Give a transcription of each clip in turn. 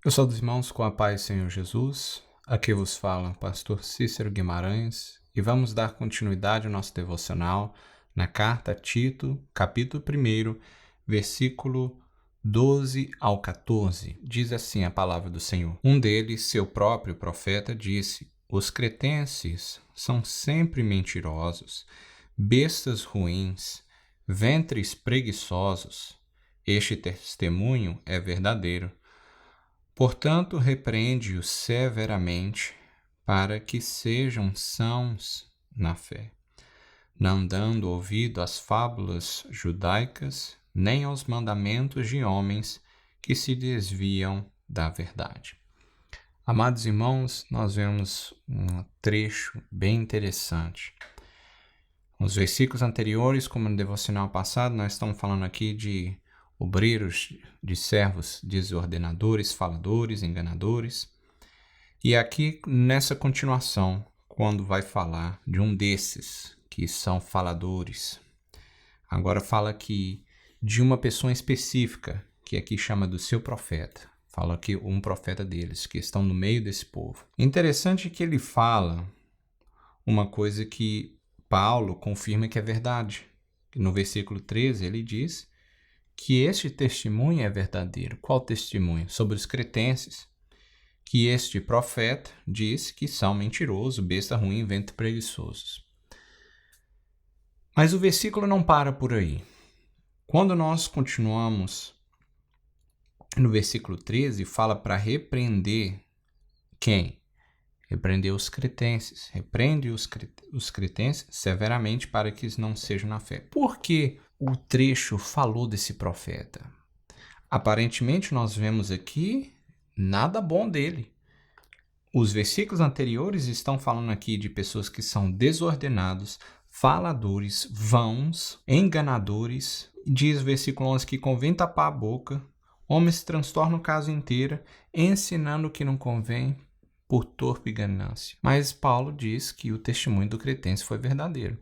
Eu sou dos irmãos com a paz, Senhor Jesus. Aqui vos fala Pastor Cícero Guimarães e vamos dar continuidade ao nosso devocional na carta a Tito, capítulo 1, versículo 12 ao 14. Diz assim a palavra do Senhor. Um deles, seu próprio profeta, disse: Os cretenses são sempre mentirosos, bestas ruins, ventres preguiçosos. Este testemunho é verdadeiro. Portanto, repreende-os severamente, para que sejam sãos na fé, não dando ouvido às fábulas judaicas, nem aos mandamentos de homens que se desviam da verdade. Amados irmãos, nós vemos um trecho bem interessante. Nos versículos anteriores, como no devocional passado, nós estamos falando aqui de obreiros, de servos desordenadores, faladores, enganadores. E aqui, nessa continuação, quando vai falar de um desses que são faladores, agora fala aqui de uma pessoa específica, que aqui chama do seu profeta. Fala aqui um profeta deles, que estão no meio desse povo. Interessante que ele fala uma coisa que Paulo confirma que é verdade. No versículo 13, ele diz que este testemunho é verdadeiro. Qual testemunho? Sobre os cretenses. Que este profeta diz que são mentirosos, besta ruim, vento preguiçosos. Mas o versículo não para por aí. Quando nós continuamos no versículo 13, fala para repreender quem? Repreender os cretenses. Repreende os cretenses severamente para que eles não sejam na fé. Por que o trecho falou desse profeta? Aparentemente, nós vemos aqui nada bom dele. Os versículos anteriores estão falando aqui de pessoas que são desordenados, faladores, vãos, enganadores. Diz o versículo 11 que convém tapar a boca, homens transtornam a casa inteira, ensinando o que não convém por torpe ganância. Mas Paulo diz que o testemunho do cretense foi verdadeiro.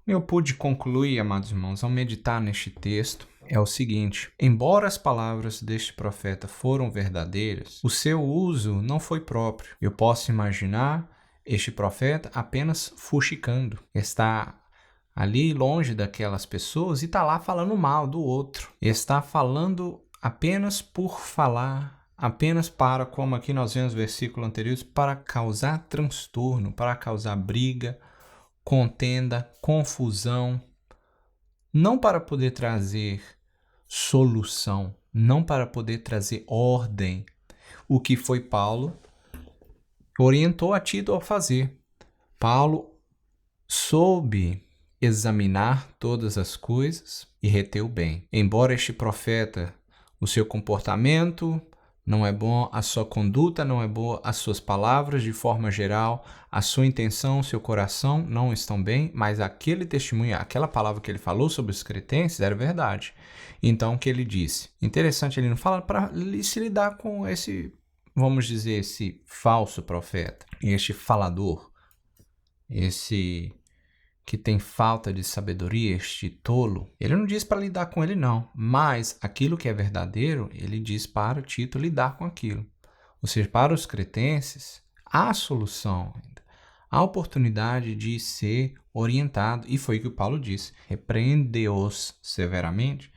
Eu pude concluir, amados irmãos, ao meditar neste texto, é o seguinte: embora as palavras deste profeta foram verdadeiras, o seu uso não foi próprio. Eu posso imaginar este profeta apenas fuxicando, está ali longe daquelas pessoas e está lá falando mal do outro. Está falando apenas por falar, apenas para, como aqui nós vemos no versículo anterior, para causar transtorno, para causar briga, contenda, confusão, não para poder trazer solução, não para poder trazer ordem, o que foi Paulo orientou a Tito a fazer. Paulo soube examinar todas as coisas e reter o bem. Embora este profeta, o seu comportamento não é bom, a sua conduta não é boa, as suas palavras, de forma geral, a sua intenção, o seu coração não estão bem, mas aquele testemunho, aquela palavra que ele falou sobre os cretenses era verdade. Então, o que ele disse? Interessante, ele não fala para se lidar com esse, vamos dizer, esse falso profeta, este falador, esse que tem falta de sabedoria, este tolo. Ele não diz para lidar com ele, não. Mas aquilo que é verdadeiro, ele diz para Tito lidar com aquilo. Ou seja, para os cretenses, há solução ainda. Há oportunidade de ser orientado. E foi o que o Paulo disse. Repreende-os severamente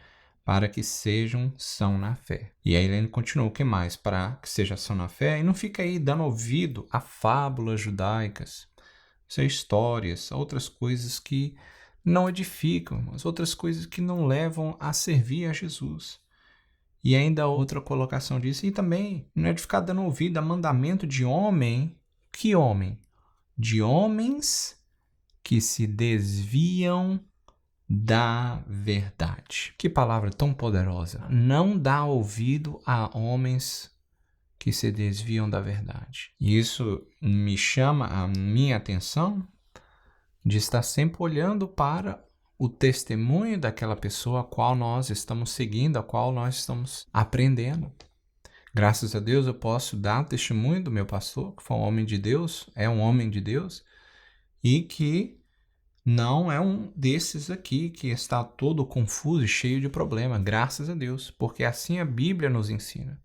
para que sejam são na fé. E aí ele continuou, o que mais? Para que sejam são na fé. E não fica aí dando ouvido a fábulas judaicas, histórias, outras coisas que não edificam, mas outras coisas que não levam a servir a Jesus. E ainda outra colocação disso, e também não é de ficar dando ouvido a mandamento de homem. Que homem? De homens que se desviam da verdade. Que palavra tão poderosa. Não dá ouvido a homens que se desviam da verdade. E isso me chama a minha atenção de estar sempre olhando para o testemunho daquela pessoa a qual nós estamos seguindo, a qual nós estamos aprendendo. Graças a Deus eu posso dar o testemunho do meu pastor, que foi um homem de Deus, é um homem de Deus, e que não é um desses aqui que está todo confuso e cheio de problema. Graças a Deus, porque assim a Bíblia nos ensina.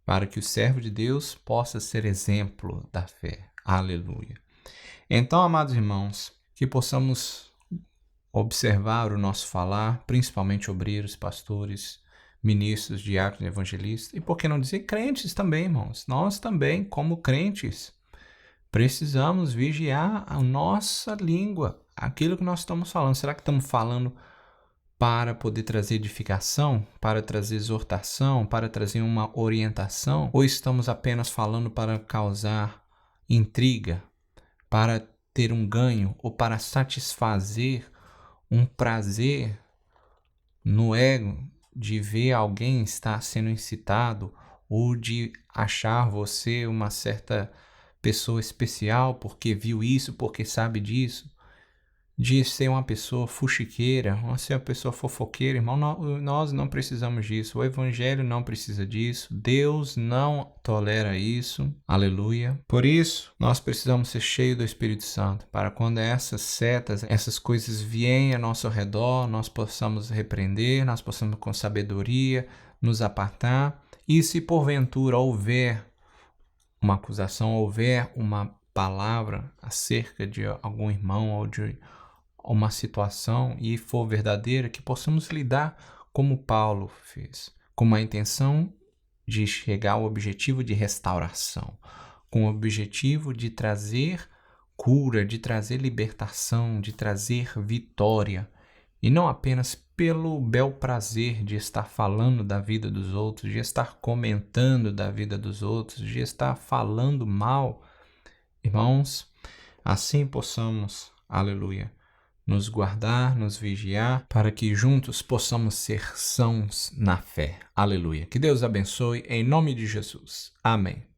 para que o servo de Deus possa ser exemplo da fé. Aleluia. Então, amados irmãos, que possamos observar o nosso falar, principalmente obreiros, pastores, ministros, diáconos, evangelistas, e por que não dizer crentes também, irmãos. Nós também, como crentes, precisamos vigiar a nossa língua, aquilo que nós estamos falando. Será que estamos falando para poder trazer edificação, para trazer exortação, para trazer uma orientação? Ou estamos apenas falando para causar intriga, para ter um ganho ou para satisfazer um prazer no ego de ver alguém estar sendo incitado ou de achar você uma certa pessoa especial porque viu isso, porque sabe disso, de ser uma pessoa fuxiqueira, de ser uma pessoa fofoqueira. Irmão, nós não precisamos disso, o evangelho não precisa disso, Deus não tolera isso, aleluia. Por isso, nós precisamos ser cheios do Espírito Santo, para quando essas setas, essas coisas vierem ao nosso redor, nós possamos repreender, nós possamos com sabedoria nos apartar, e se porventura houver uma acusação, houver uma palavra acerca de algum irmão ou de uma situação e for verdadeira, que possamos lidar como Paulo fez, com uma intenção de chegar ao objetivo de restauração, com o objetivo de trazer cura, de trazer libertação, de trazer vitória, e não apenas pelo bel prazer de estar falando da vida dos outros, de estar comentando da vida dos outros, de estar falando mal. Irmãos, assim possamos, aleluia, nos guardar, nos vigiar, para que juntos possamos ser sãos na fé. Aleluia. Que Deus abençoe, em nome de Jesus. Amém.